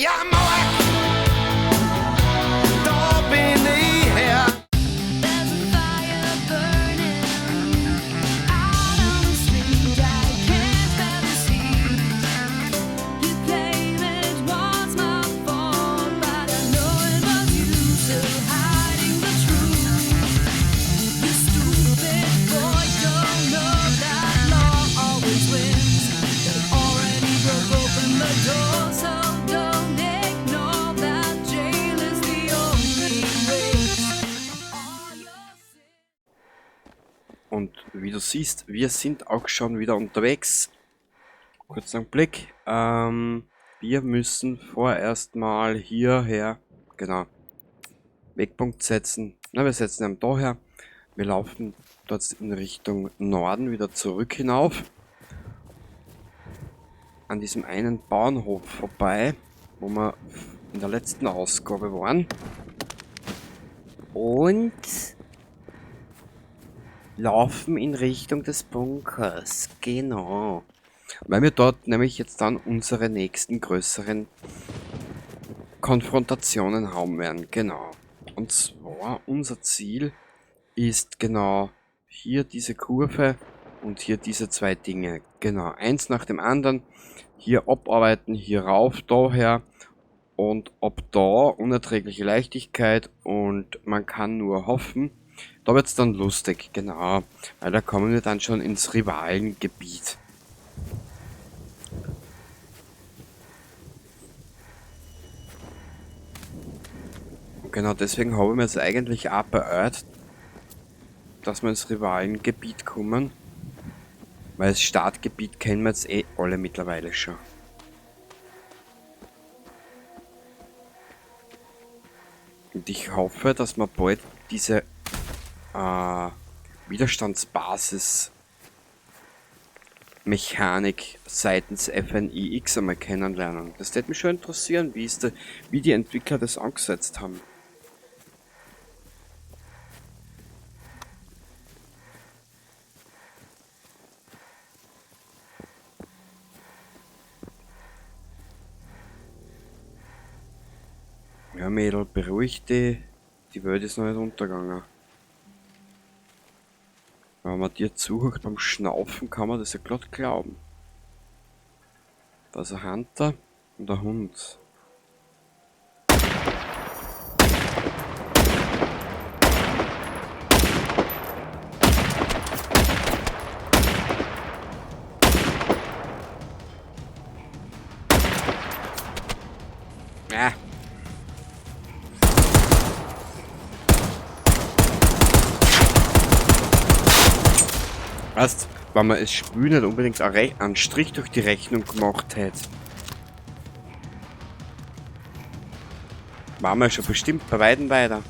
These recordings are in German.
ja Mauer, da bin ich her. Und wie du siehst, wir sind auch schon wieder unterwegs. Kurzen Blick. Wir müssen vorerst mal hierher, genau, Wegpunkt setzen. Na, wir setzen ihn daher. Wir laufen dort in Richtung Norden wieder zurück hinauf. An diesem einen Bauernhof vorbei, wo wir in der letzten Ausgabe waren. Und laufen in Richtung des Bunkers. Genau. Weil wir dort nämlich jetzt dann unsere nächsten größeren Konfrontationen haben werden. Genau. Und zwar unser Ziel ist genau hier diese Kurve und hier diese zwei Dinge. Genau. Eins nach dem anderen. Hier abarbeiten, hier rauf, daher. Und ab da unerträgliche Leichtigkeit und man kann nur hoffen. Da wird's dann lustig, genau, weil da kommen wir dann schon ins Rivalengebiet. Und genau deswegen habe ich mir jetzt eigentlich auch beeilt, dass wir ins Rivalengebiet kommen, weil das Startgebiet kennen wir jetzt eh alle mittlerweile schon. Und ich hoffe, dass wir bald diese Widerstandsbasis Mechanik seitens FNIX einmal kennenlernen. Das würde mich schon interessieren, wie die Entwickler das angesetzt haben. Ja, Mädel, beruhig dich. Die Welt ist noch nicht untergegangen. Wenn man dir zuhört beim Schnaufen, kann man das ja glatt glauben. Da ist ein Hunter und ein Hund. Ja. Weißt, wenn man das Spiel nicht unbedingt einen Strich durch die Rechnung gemacht hätte, waren wir schon bestimmt bei weitem weiter.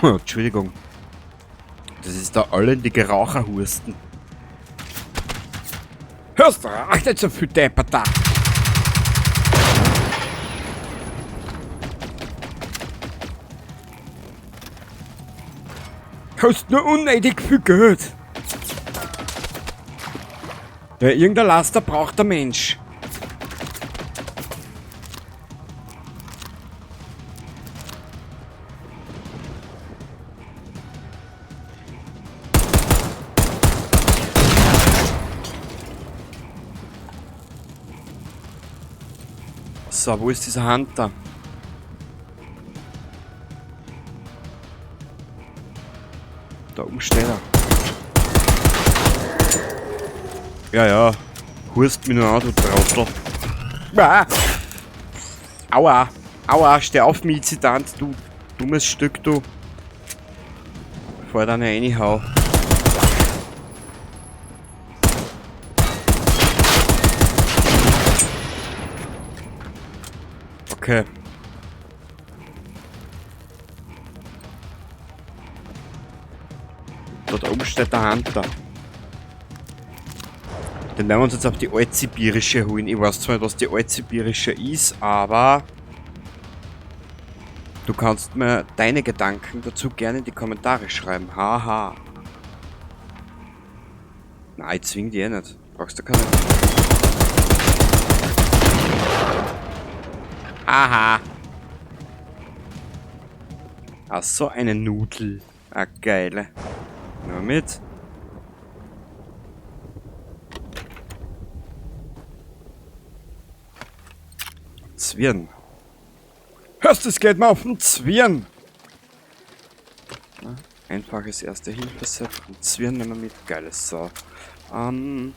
Entschuldigung. Das ist der allendige Raucherhusten. Hörst du, rauch nicht so viel Deppert da! Kostet nur unnötig viel Geld. Ja, irgendein Laster braucht der Mensch. So, wo ist dieser Hunter? Da oben steht er. Ja, ja. Hurst mich nur an, du Trottel. Ah. Aua. Aua, steh auf, Mizitant, du dummes Stück, du. Bevor ich da nicht reinhau. Okay. Dort oben steht der Hunter. Den werden wir uns jetzt auf die Altsibirische holen. Ich weiß zwar nicht, was die Altsibirische ist, aber Du kannst mir deine Gedanken dazu gerne in die Kommentare schreiben. Haha. Nein, ich zwing die eh nicht. Brauchst du keine. Haha. Ach so, eine Nudel. Ah, geile. Nur mit. Zwirn. Hörst du, es geht mir auf den Zwirn. Einfaches Erste-Hilfe-Set. Und Zwirn nehmen wir mit. Geiles Sau. Ein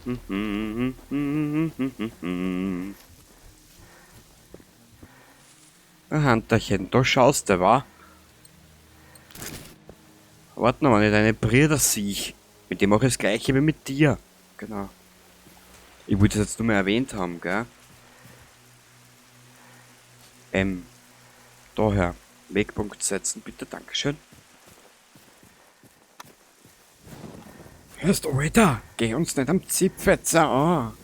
Handterchen. Da schaust du, wa? Warte noch, wenn ich deine Brüder sehe. Mit dem mache ich das gleiche wie mit dir. Genau. Ich wollte es jetzt nur mal erwähnt haben, gell? Daher. Wegpunkt setzen, bitte, Dankeschön. Hörst du, Alter? Geh uns nicht am Zipfetzer an.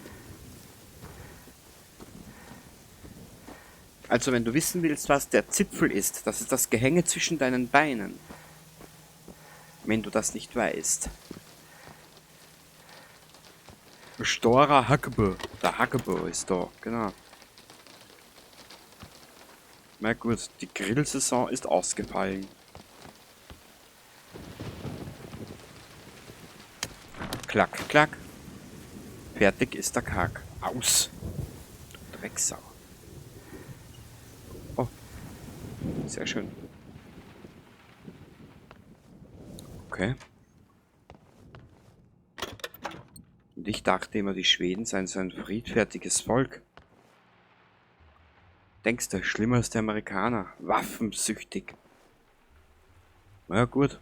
Also, wenn du wissen willst, was der Zipfel ist, das ist das Gehänge zwischen deinen Beinen. Wenn du das nicht weißt. Storer Hackebo. Der Hackebo ist da, genau. Na gut, die Grillsaison ist ausgefallen. Klack, klack. Fertig ist der Kack. Aus. Du Drecksau. Oh. Sehr schön. Okay. Und ich dachte immer, die Schweden seien so ein friedfertiges Volk. Denkst du, schlimmer als die Amerikaner? Waffensüchtig. Na ja, gut.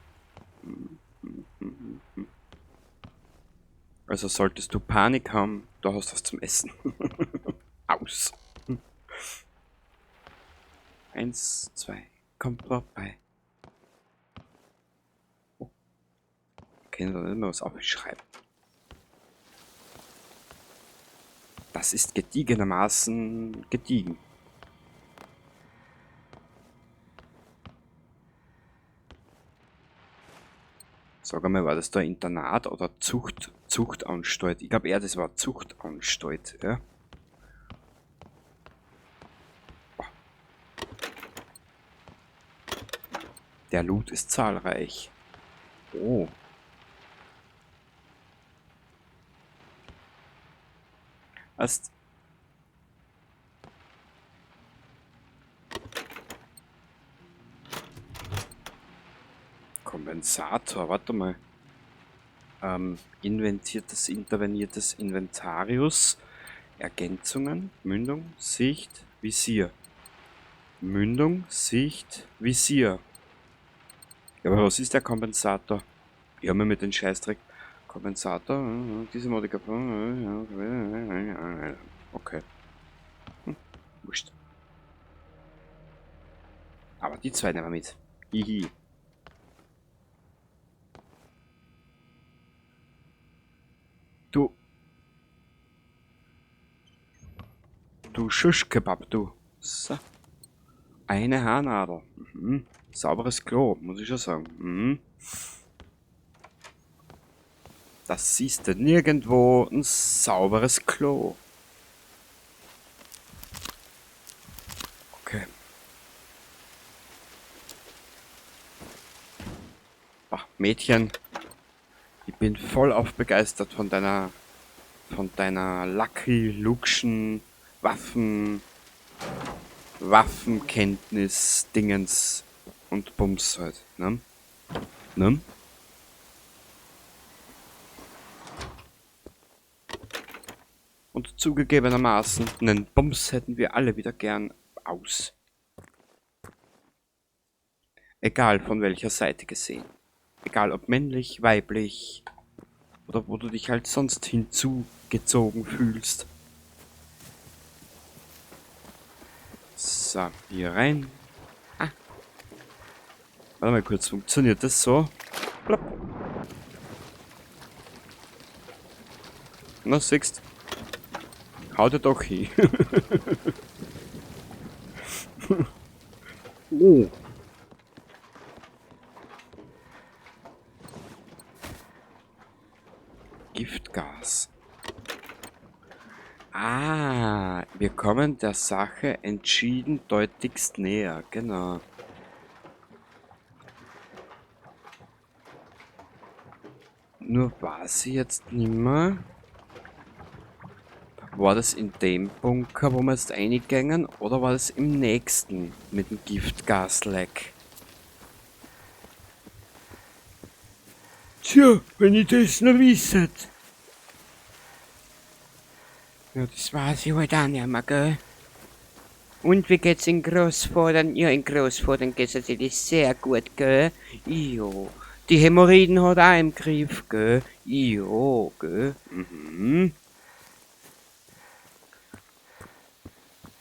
Also solltest du Panik haben, da hast du was zum Essen. Aus. 1, 2, komm vorbei. Oh. Können wir nicht mehr was aufschreiben. Das ist gediegenermaßen gediegen. Sag einmal, war das da Internat oder Zuchtanstalt? Ich glaube eher, das war Zuchtanstalt, ja. Oh. Der Loot ist zahlreich. Oh. Erst Kompensator, warte mal. Interveniertes Inventarius, Ergänzungen, Mündung, Sicht, Visier. Mündung, Sicht, Visier. Ja, aber was ist der Kompensator? Ich habe mir mit dem Scheißdreck. Kompensator, diese Modifikation. Okay. Wurscht. Aber die zwei nehmen wir mit. Hihi. Du Schuschkebab, du. So. Eine Haarnadel. Mhm. Sauberes Klo, muss ich schon sagen. Mhm. Das siehst du nirgendwo, ein sauberes Klo. Okay. Ach, Mädchen, ich bin voll auf begeistert von deiner Lucky Luke'schen Waffenkenntnis, Dingens und Bums halt, ne? Ne? Und zugegebenermaßen, einen Bums hätten wir alle wieder gern aus. Egal von welcher Seite gesehen. Egal ob männlich, weiblich oder wo du dich halt sonst hinzugezogen fühlst. So, hier rein. Ah. Warte mal kurz, funktioniert das so? Plopp. Na, siehst. Hau dir doch hin. Oh. Giftgas. Ah, wir kommen der Sache entschieden deutlichst näher, genau. Nur weiß ich jetzt nimmer. War das in dem Bunker, wo wir jetzt reingängen, oder war das im nächsten mit dem Giftgasleck? Tja, wenn ich das noch wisset. Ja, das weiß ich halt auch nicht mehr, gell? Und wie geht's in Großvatern? Ja, in Großvatern geht's natürlich sehr gut, gell? Jo. Die Hämorrhoiden hat er auch im Griff, gell? Jo, gell? Mhm.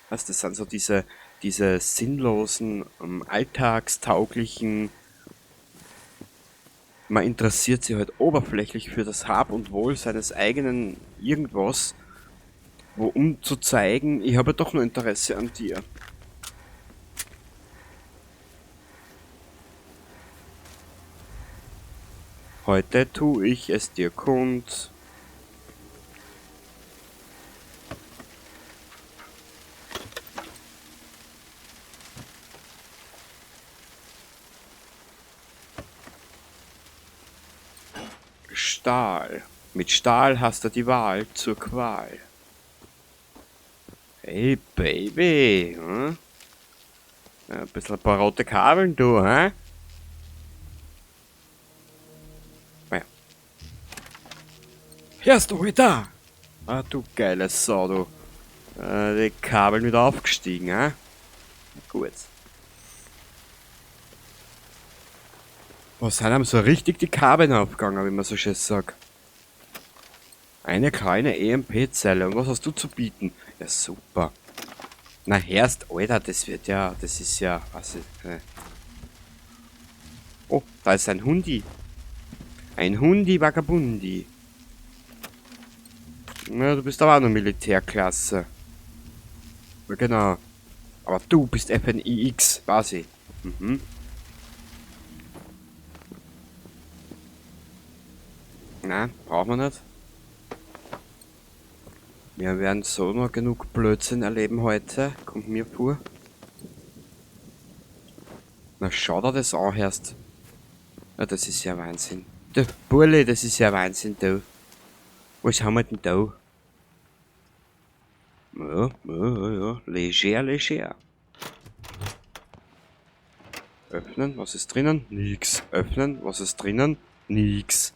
Was, das sind so diese sinnlosen, alltagstauglichen. Man interessiert sich halt oberflächlich für das Hab und Wohl seines eigenen irgendwas, um zu zeigen, ich habe doch nur Interesse an dir. Heute tue ich es dir kund. Stahl. Mit Stahl hast du die Wahl zur Qual. Hey, Baby. Hm? Ja, ein bisschen ein paar rote Kabeln, du, hä? Naja. Hörst du heute da? Ah, du geile Sau, du. Die Kabel wieder aufgestiegen, hä? Gut. Was sind einem so richtig die Kabeln aufgegangen, wie man so schön sagt? Eine kleine EMP-Zelle. Und was hast du zu bieten? Ja, super. Na, Herst, Alter, das wird ja, das ist ja, was ist, Oh, da ist ein Hundi. Ein Hundi Vagabundi. Na, du bist aber auch noch Militärklasse. Ja, genau. Aber du bist FNIX, weiß ich. Mhm. Na, brauchen wir nicht. Wir werden so noch genug Blödsinn erleben heute. Kommt mir vor. Na, schau dir das an, Herst. Ja, das ist ja Wahnsinn. Du, Burli, das ist ja Wahnsinn, du. Was haben wir denn da? Ja. Leger, leger. Öffnen, was ist drinnen? Nix. Öffnen, was ist drinnen? Nix.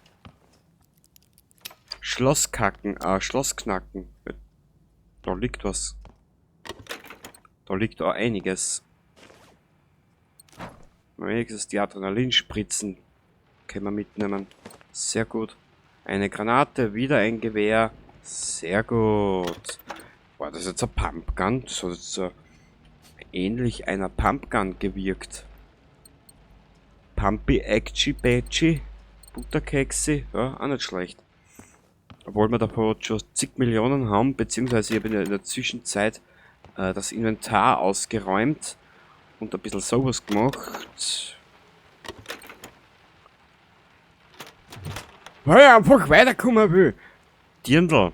Schlosskacken, Schlossknacken. Da liegt was. Da liegt auch einiges. Wenigstens die Adrenalinspritzen können wir mitnehmen. Sehr gut. Eine Granate, wieder ein Gewehr. Sehr gut. Boah, das ist jetzt ein Pumpgun. Das hat jetzt so ähnlich einer Pumpgun gewirkt. Pumpy Acchi Patchy. Butterkekse. Ja, auch nicht schlecht. Obwohl wir davon schon zig Millionen haben, beziehungsweise ich habe in der Zwischenzeit das Inventar ausgeräumt und ein bisschen sowas gemacht. Weil ich einfach weiterkommen will. Dirndl.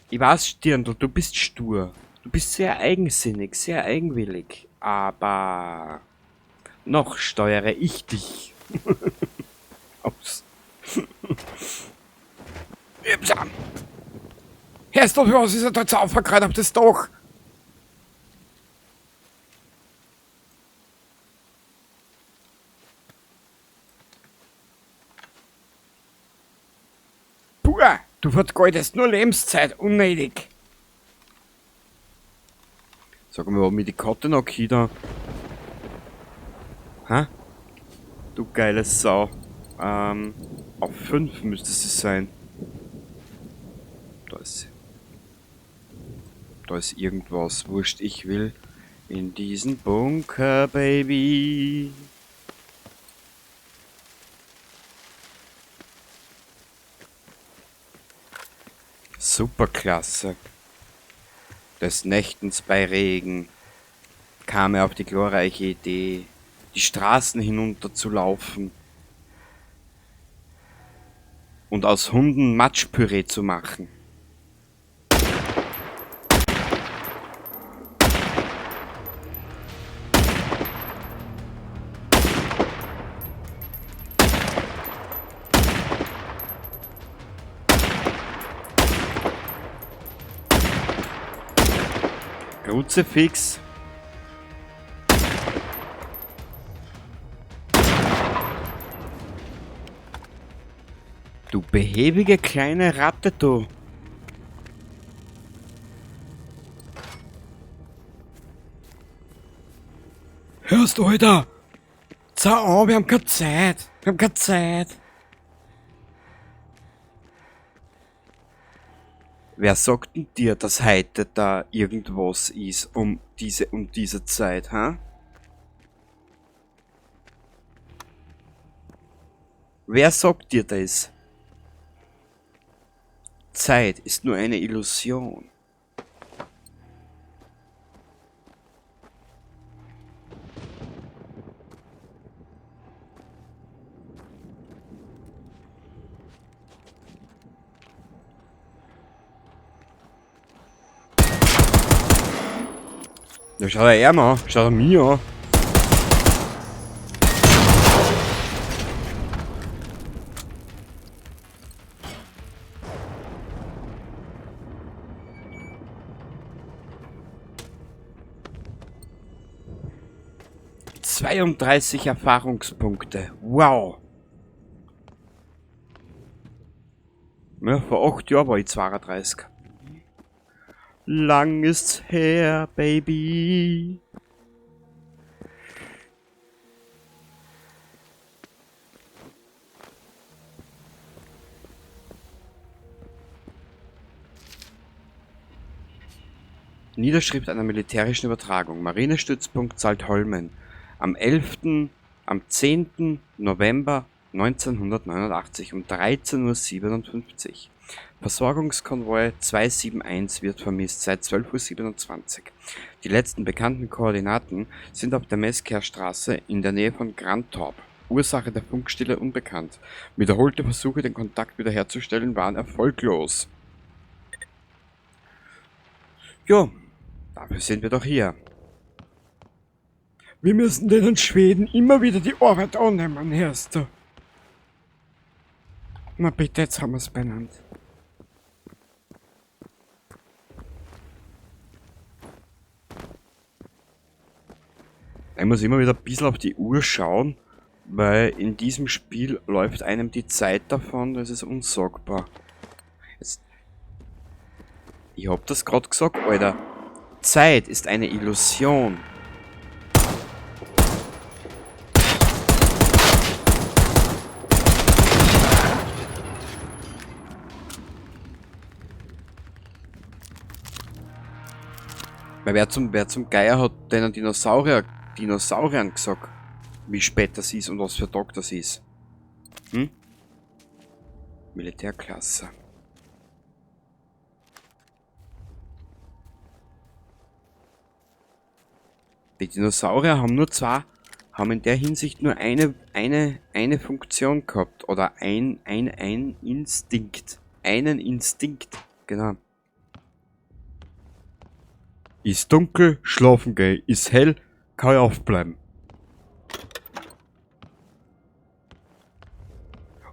Ich weiß, Dirndl, du bist stur. Du bist sehr eigensinnig, sehr eigenwillig. Aber noch steuere ich dich aus. Ibsam. Hörst du, was ist er da jetzt aufgerannt auf das Dach? Puh, du vergeudest nur Lebenszeit, unnötig. Sag mal, warum ich die Karte noch da? Hä? Du geile Sau. Auf 5 müsste sie sein. Da ist sie. Da ist irgendwas. Wurscht, ich will in diesen Bunker, Baby. Superklasse. Des Nächtens bei Regen kam er auf die glorreiche Idee, die Straßen hinunter zu laufen und aus Hunden Matschpüree zu machen. Kruzifix. Du behäbige kleine Ratte, du. Hörst du, Alter? Zau an, wir haben keine Zeit. Wir haben keine Zeit. Wer sagt denn dir, dass heute da irgendwas ist um diese Zeit, ha? Wer sagt dir das? Zeit ist nur eine Illusion. Ja, schau er mal, schau er mich an. ...32 Erfahrungspunkte. Wow. Ja, vor 8 Jahren war ich 32. Lang ist's her, Baby. Niederschrift einer militärischen Übertragung. Marinestützpunkt Saltholmen. Am 10. November 1989 um 13:57 Uhr. Versorgungskonvoi 271 wird vermisst seit 12:27 Uhr. Die letzten bekannten Koordinaten sind auf der Mesquerstraße in der Nähe von Grandtorp. Ursache der Funkstille unbekannt. Wiederholte Versuche, den Kontakt wiederherzustellen, waren erfolglos. Jo, dafür sind wir doch hier. Wir müssen den Schweden immer wieder die Arbeit annehmen, hörst du? Na bitte, jetzt haben wir es benannt. Ich muss immer wieder ein bisschen auf die Uhr schauen, weil in diesem Spiel läuft einem die Zeit davon, das ist unsagbar. Jetzt, ich hab das gerade gesagt, Alter. Zeit ist eine Illusion. Weil wer zum Geier hat den Dinosauriern gesagt, wie spät das ist und was für Tag das ist? Hm? Militärklasse. Die Dinosaurier haben in der Hinsicht nur eine Funktion gehabt. Oder ein Instinkt. Einen Instinkt. Genau. Ist dunkel, schlafen gehen. Ist hell, kann ich aufbleiben.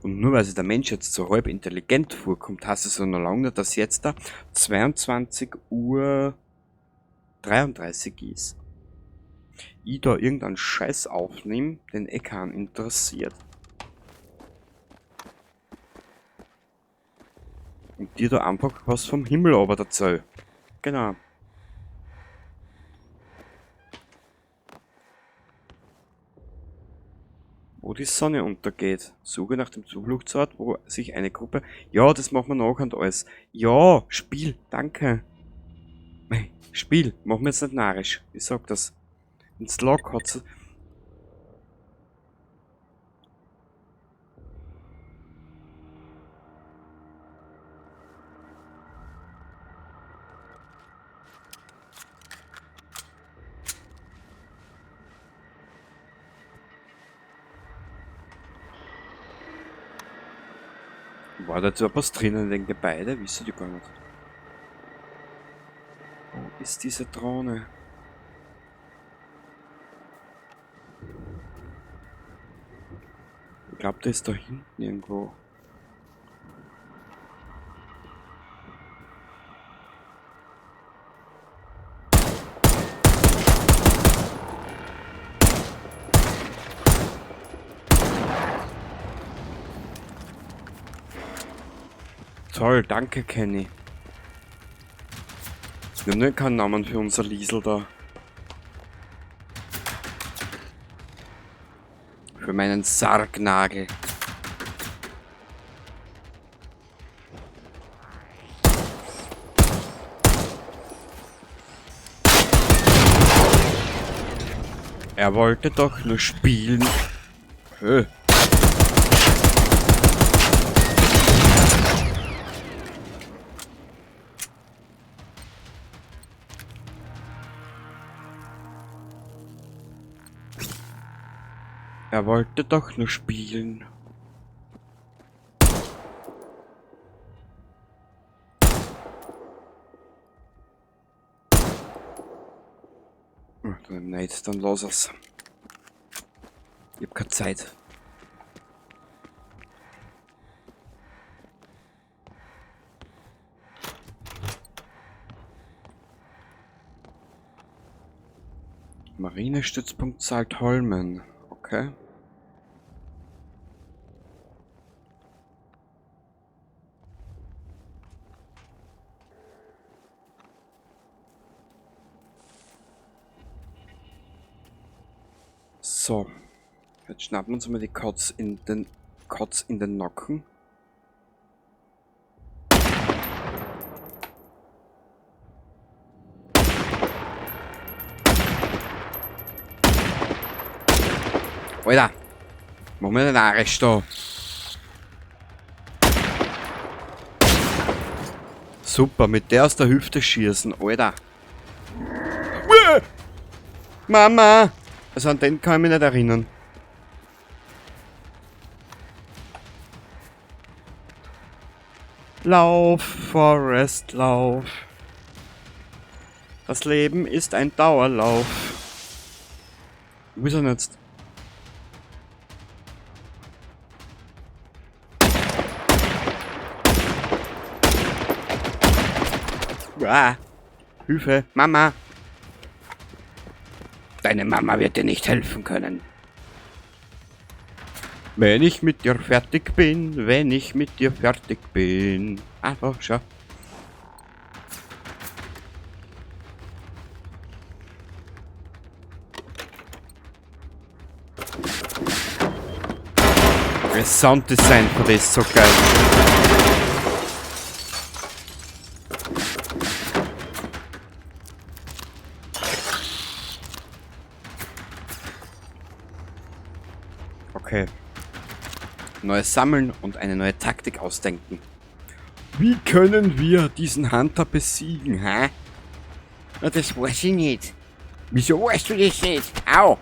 Und nur weil sich der Mensch jetzt so halb intelligent vorkommt, heißt es ja noch lange nicht, dass jetzt da 22:33 ist. Ich da irgendeinen Scheiß aufnehme, den eh keinen interessiert. Und dir da einfach was vom Himmel aber erzähl. Genau. Wo die Sonne untergeht. Suche nach dem Zufluchtsort, wo sich eine Gruppe... Ja, das machen wir nachher und alles. Ja, Spiel, danke. Spiel, mach mir jetzt nicht narrisch. Ich sag das. Ins Log hat's... War da jetzt was drinnen in den Gebäude? Wisst ihr gar nicht. Wo ist diese Drohne? Ich glaube, der ist da hinten irgendwo. Toll, danke Kenny. Wir haben nur keinen Namen für unser Liesel da. Für meinen Sargnagel. Er wollte doch nur spielen. Hö. Er wollte doch nur spielen. Nein, dann los es. Ich hab keine Zeit. Marinestützpunkt Saltholmen. Okay. So, jetzt schnappen wir uns mal die Kotz in den Nacken. Alter, machen wir den Arsch da. Super, mit der aus der Hüfte schießen, Alter. Mama! Also an den kann ich mich nicht erinnern. Lauf, Forrest, lauf. Das Leben ist ein Dauerlauf. Wo ist er denn jetzt? Ah, Hilfe, Mama! Deine Mama wird dir nicht helfen können. Wenn ich mit dir fertig bin, wenn ich mit dir fertig bin. Ah, oh, schau. Das Sounddesign von das ist so geil. Okay. Neues Sammeln und eine neue Taktik ausdenken. Wie können wir diesen Hunter besiegen, hä? Na, das weiß ich nicht. Wieso weißt du das nicht? Au!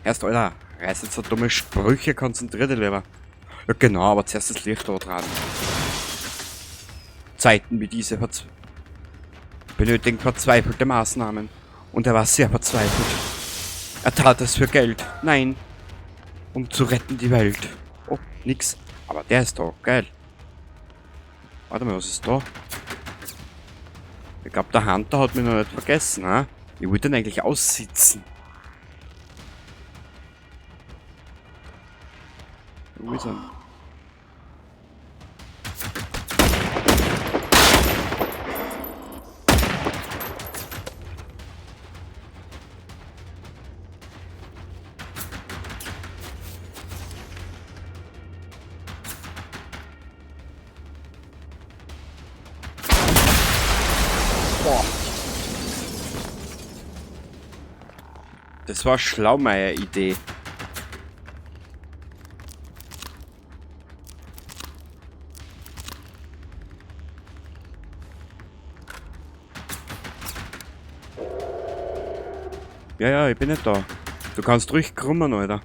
Erst, Alter, reiß jetzt so dumme Sprüche, konzentrier dich lieber. Ja genau, aber zuerst das Licht da dran. Zeiten wie diese benötigen verzweifelte Maßnahmen. Und er war sehr verzweifelt. Er tat es für Geld. Nein. Um zu retten die Welt. Oh, nix. Aber der ist da. Geil. Warte mal, was ist da? Ich glaube, der Hunter hat mich noch nicht vergessen, ha? Ich wollte ihn eigentlich aussitzen. Wo ist er? Das war Schlaumeier-Idee. Ja, ich bin nicht da. Du kannst ruhig krummen, Alter.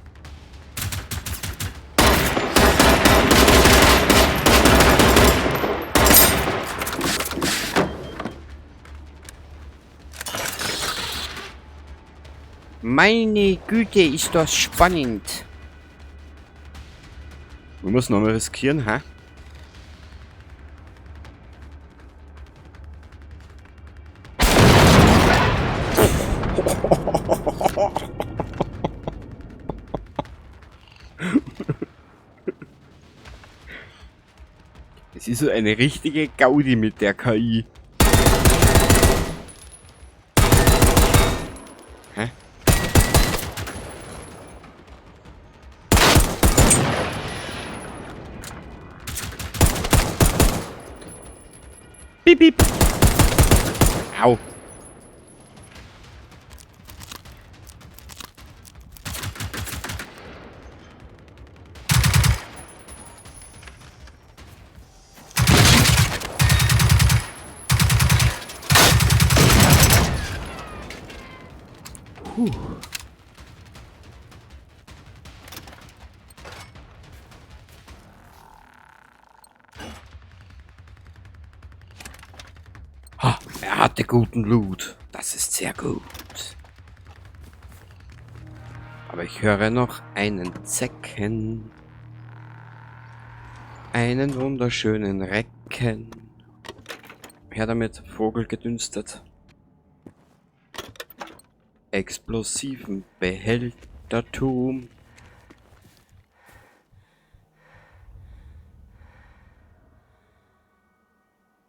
Meine Güte, ist das spannend. Man muss nochmal riskieren, hä? Es ist so eine richtige Gaudi mit der KI. Hä? Piep, piep. Au. Ha, er hatte guten Loot. Das ist sehr gut. Aber ich höre noch einen Zecken. Einen wunderschönen Recken. Her damit, Vogel gedünstet. Explosiven Behältertum.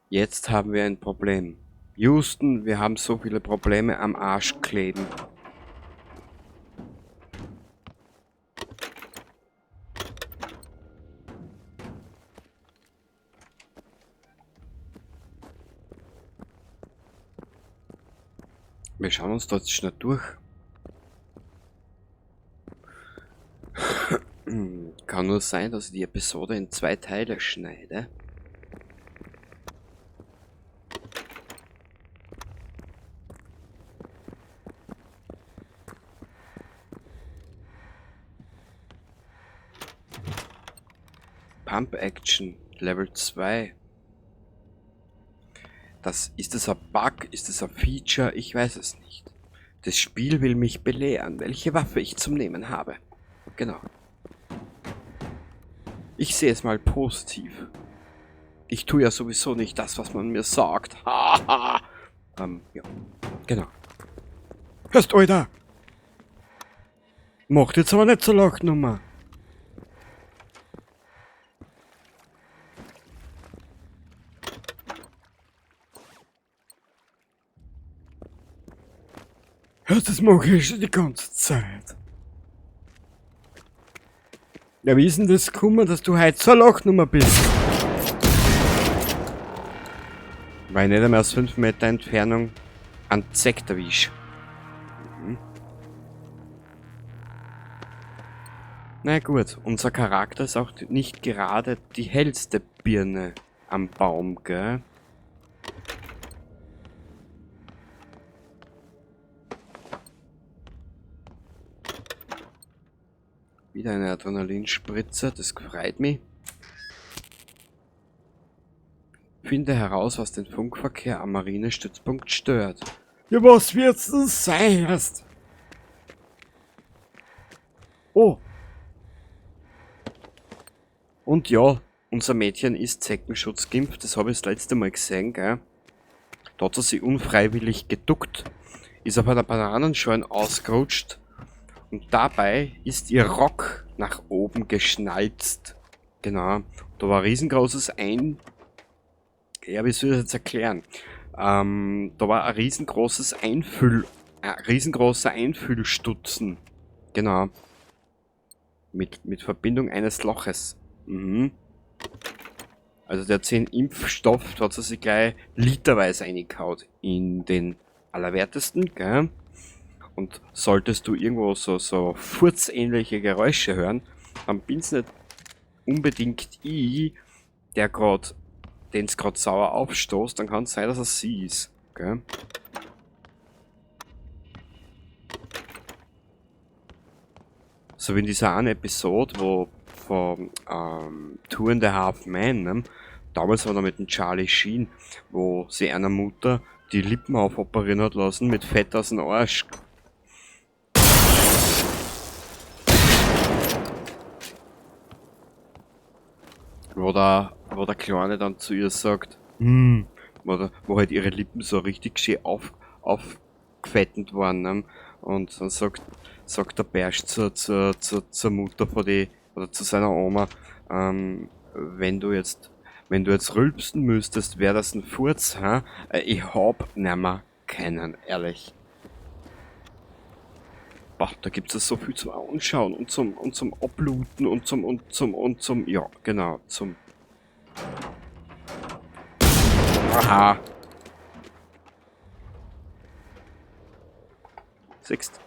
Jetzt haben wir ein Problem. Houston, wir haben so viele Probleme am Arsch kleben. Wir schauen uns dort schnell durch. Kann nur sein, dass ich die Episode in 2 Teile schneide. Pump Action Level 2. Ist das ein Bug? Ist das ein Feature? Ich weiß es nicht. Das Spiel will mich belehren, welche Waffe ich zum Nehmen habe. Genau. Ich sehe es mal positiv. Ich tue ja sowieso nicht das, was man mir sagt. Haha. Ja. Genau. Hörst du da? Macht jetzt aber nicht so Lachnummer. Hörst das mache ich schon die ganze Zeit. Ja, wie ist denn das gekommen, dass du heute so eine Lachnummer bist? Weil ich nicht einmal aus 5 Meter Entfernung einen Zeck erwisch. Na gut, unser Charakter ist auch nicht gerade die hellste Birne am Baum, gell? Wieder eine Adrenalinspritze, das freut mich. Finde heraus, was den Funkverkehr am Marinestützpunkt stört. Ja, was wird's denn sein erst? Oh. Und ja, unser Mädchen ist Zeckenschutz geimpft, das habe ich das letzte Mal gesehen, gell? Da hat sie sich unfreiwillig geduckt, ist auf einer Bananenschale ausgerutscht und dabei ist ihr Rock nach oben geschnalzt. Genau, da war ein riesengroßes Ja, wie soll ich das jetzt erklären? Da war ein riesengroßer Einfüllstutzen. Genau. Mit Verbindung eines Loches. Also der 10 Impfstoff, da hat sie sich gleich literweise reingehauen in den Allerwertesten, gell? Und solltest du irgendwo so furzähnliche Geräusche hören, dann bin's nicht unbedingt ich, den es gerade sauer aufstoßt, dann kann es sein, dass es sie ist, gell? So wie in dieser einen Episode, wo von Two and a Half Men, ne? Damals war er mit dem Charlie Sheen, wo sie einer Mutter die Lippen aufoperieren hat lassen mit Fett aus dem Arsch. wo der Kleine dann zu ihr sagt, wo halt ihre Lippen so richtig schön aufgefettend waren, ne? Und dann sagt der Bersch zur Mutter von die, oder zu seiner Oma, wenn du jetzt rülpsen müsstest, wäre das ein Furz, ha? Ich hab nimmer keinen, ehrlich. Boah, da gibt's ja so viel zum Anschauen und zum Abluten und zum, ja, genau, zum, aha. Siehst.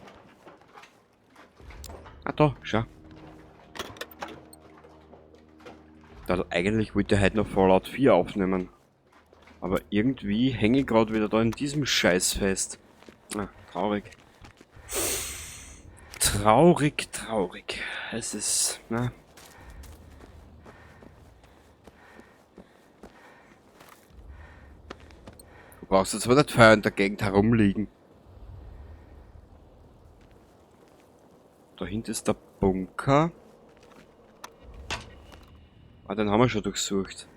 Ah, da, schau. Eigentlich wollte ich heute noch Fallout 4 aufnehmen. Aber irgendwie hänge ich gerade wieder da in diesem Scheiß fest. Ah, traurig. Traurig. Es ist, na. Du brauchst jetzt aber nicht Feuer in der Gegend herumliegen. Da hinten ist der Bunker. Ah, den haben wir schon durchsucht.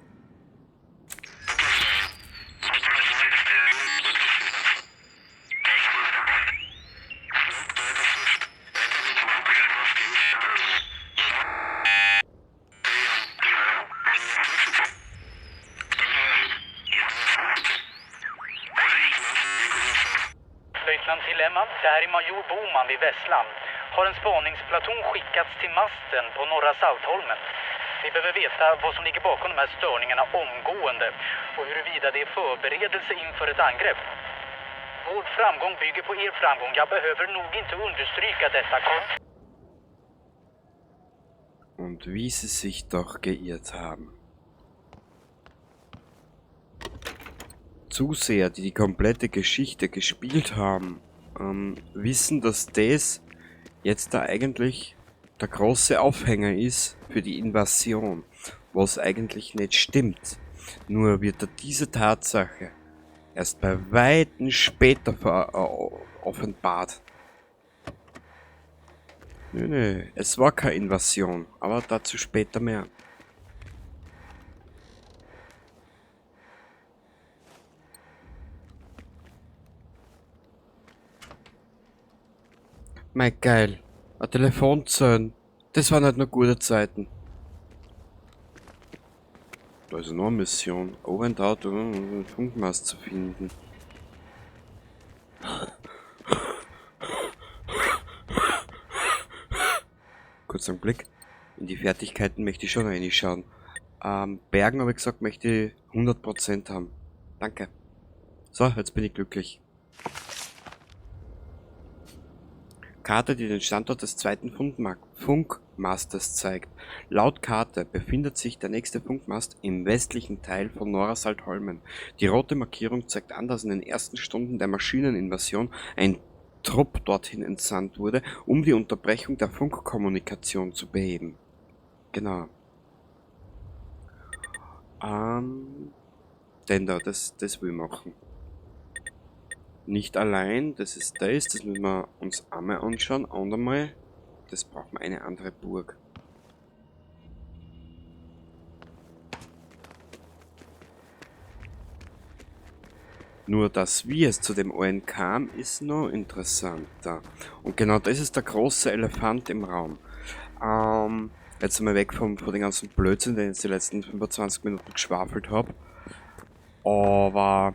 Löjtnant Dilemma, det här är major Boman vid Västland. Har en spaningsplaton skickats till masten på norra Saltholmen. Vi behöver veta vad som ligger bakom de här störningarna omgående och huruvida det är förberedelse inför ett angrepp. Vår framgång bygger på er framgång. Jag behöver nog inte understryka detta. Und wie sie sich doch geirrt haben. Zuseher, die die komplette Geschichte gespielt haben, wissen, dass das jetzt da eigentlich der große Aufhänger ist für die Invasion, was eigentlich nicht stimmt. Nur wird diese Tatsache erst bei Weitem später offenbart. Nö, es war keine Invasion, aber dazu später mehr. Mei geil, ein Telefonzellen, das waren halt noch gute Zeiten. Da ist noch eine Mission, oben da, einen Funkmast zu finden. Kurz einen Blick. In die Fertigkeiten möchte ich schon reinschauen. Bergen habe ich gesagt, möchte ich 100% haben. Danke. So, jetzt bin ich glücklich. Karte, die den Standort des zweiten Funkmastes zeigt. Laut Karte befindet sich der nächste Funkmast im westlichen Teil von Norra-Saltholmen. Die rote Markierung zeigt an, dass in den ersten Stunden der Maschineninvasion ein Trupp dorthin entsandt wurde, um die Unterbrechung der Funkkommunikation zu beheben. Genau. Denn da, das will ich machen. Nicht allein, das müssen wir uns einmal anschauen, und einmal, das braucht man eine andere Burg. Nur, dass wie es zu dem allen kam, ist noch interessanter. Und genau das ist der große Elefant im Raum. Jetzt einmal weg von den ganzen Blödsinn, den ich jetzt die letzten 25 Minuten geschwafelt habe. Aber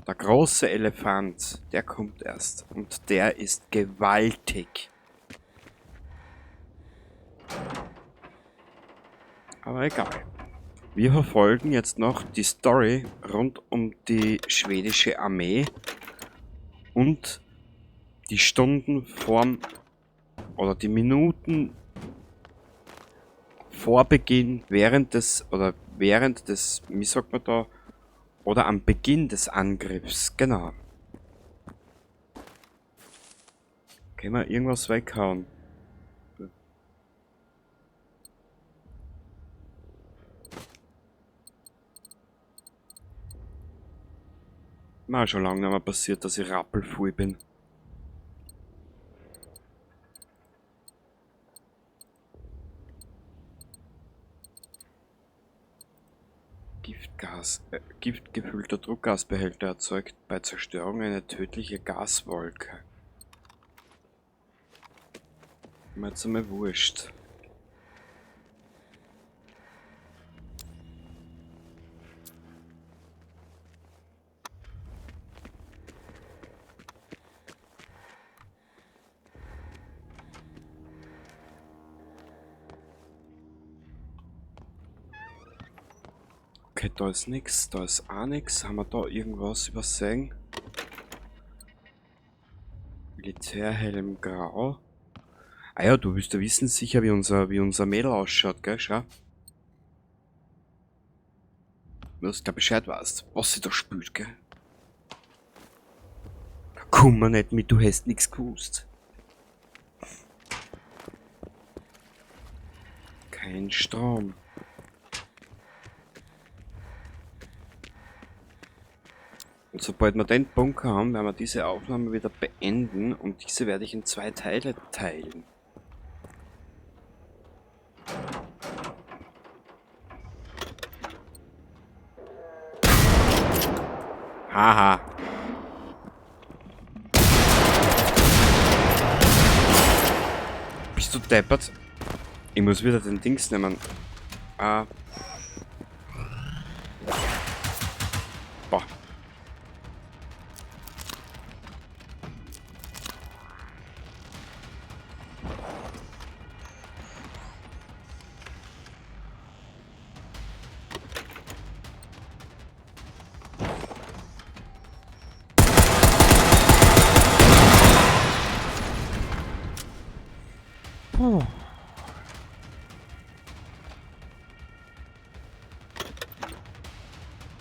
der große Elefant, der kommt erst. Und der ist gewaltig. Aber egal. Wir verfolgen jetzt noch die Story rund um die schwedische Armee und die Stunden oder die Minuten vor Beginn, während des, wie sagt man da, oder am Beginn des Angriffs, genau. Können wir irgendwas weghauen? Mir schon lange nicht mehr passiert, dass ich rappelvoll bin. Giftgefüllter Druckgasbehälter erzeugt bei Zerstörung eine tödliche Gaswolke. Mir jetzt einmal wurscht. Okay, da ist nichts, da ist auch nichts. Haben wir da irgendwas übersehen? Militärhelm grau. Ah ja, du willst ja wissen sicher, wie unser Mädel ausschaut, gell? Schau. Nur, dass du Bescheid weißt, was sie da spielt, gell? Komm mal nicht mit, du hast nichts gewusst. Kein Strom. Und sobald wir den Bunker haben, werden wir diese Aufnahme wieder beenden und diese werde ich in 2 Teile teilen. Haha. Bist du deppert? Ich muss wieder den Dings nehmen. Ah. Boah. Puh.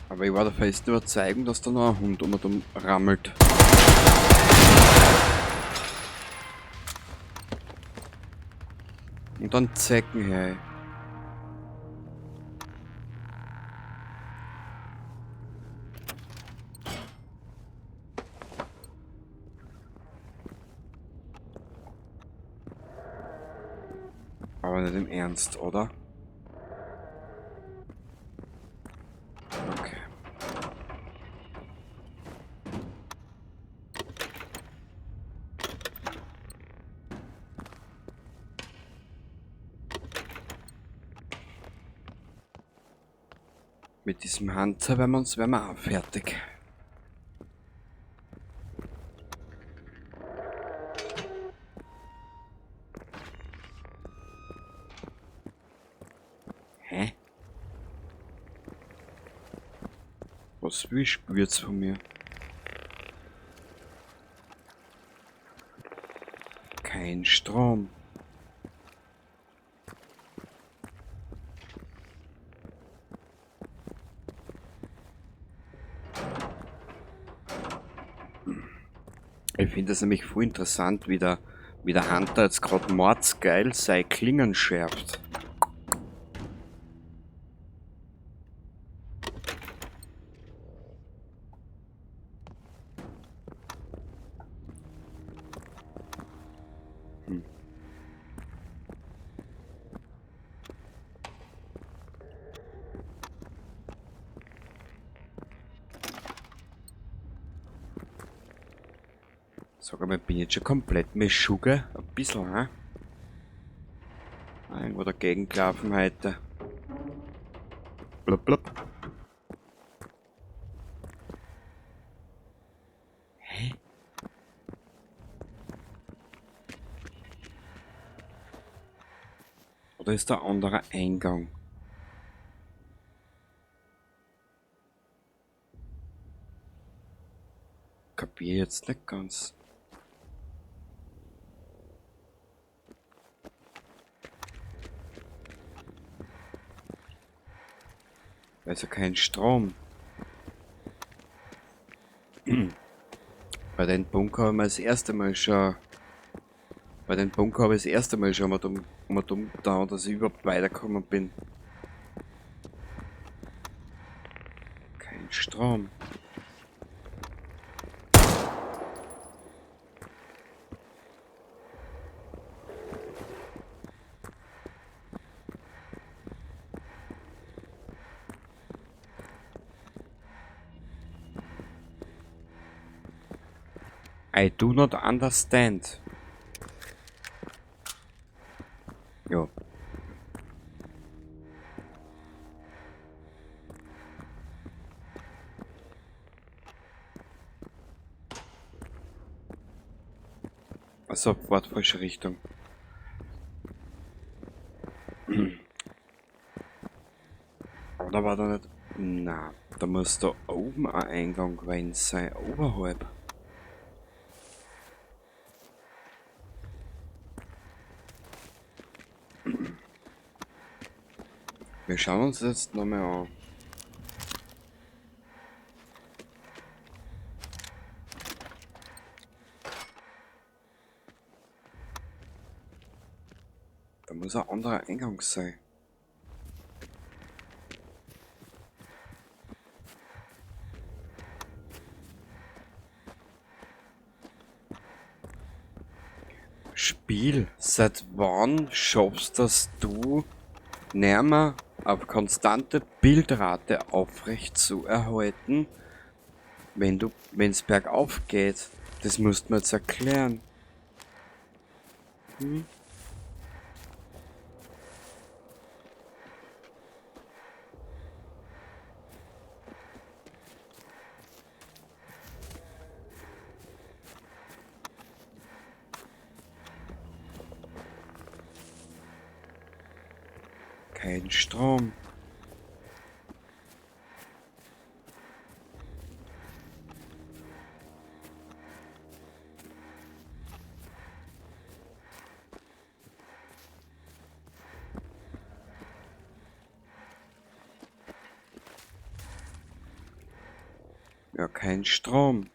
Aber ich war der festen Überzeugung, dass da noch ein Hund rammelt. Und dann Zecken her. Aber nicht im Ernst, oder? Okay. Mit diesem Hunter wären wir auch fertig. Hä? Was willst du jetzt von mir? Kein Strom. Ich finde es nämlich voll interessant, wie der Hunter jetzt gerade mordsgeil seine Klingen schärft. Sag mal, bin ich jetzt schon komplett Meschuge? Ein bisschen, hä? Irgendwo dagegen gelaufen heute. Blub, blub. Hä? Oder ist da ein anderer Eingang? Kapier jetzt nicht ganz. Also kein Strom. Bei den Bunker haben wir das erste Mal schon. Bei den Bunker habe ich das erste Mal schon mal dumm da, dass ich überhaupt weitergekommen bin. Kein Strom. I do not understand. Ja. Also, warte, falsche Richtung. Oder war da nicht... Na, da muss da oben ein Eingang gewesen sein, oberhalb. Wir schauen uns das jetzt nochmal an. Da muss ein anderer Eingang sein. Spiel, seit wann schaffst das du näher auf konstante Bildrate aufrecht zu erhalten, wenn es bergauf geht? Das musst du mir jetzt erklären. Hm? Kein Strom. Ja, kein Strom.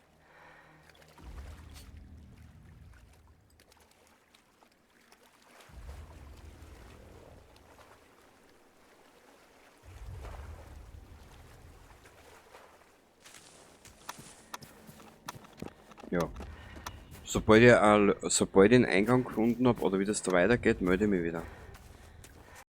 Ja. Sobald ich einen Eingang gefunden habe oder wie das da weitergeht, melde ich mich wieder.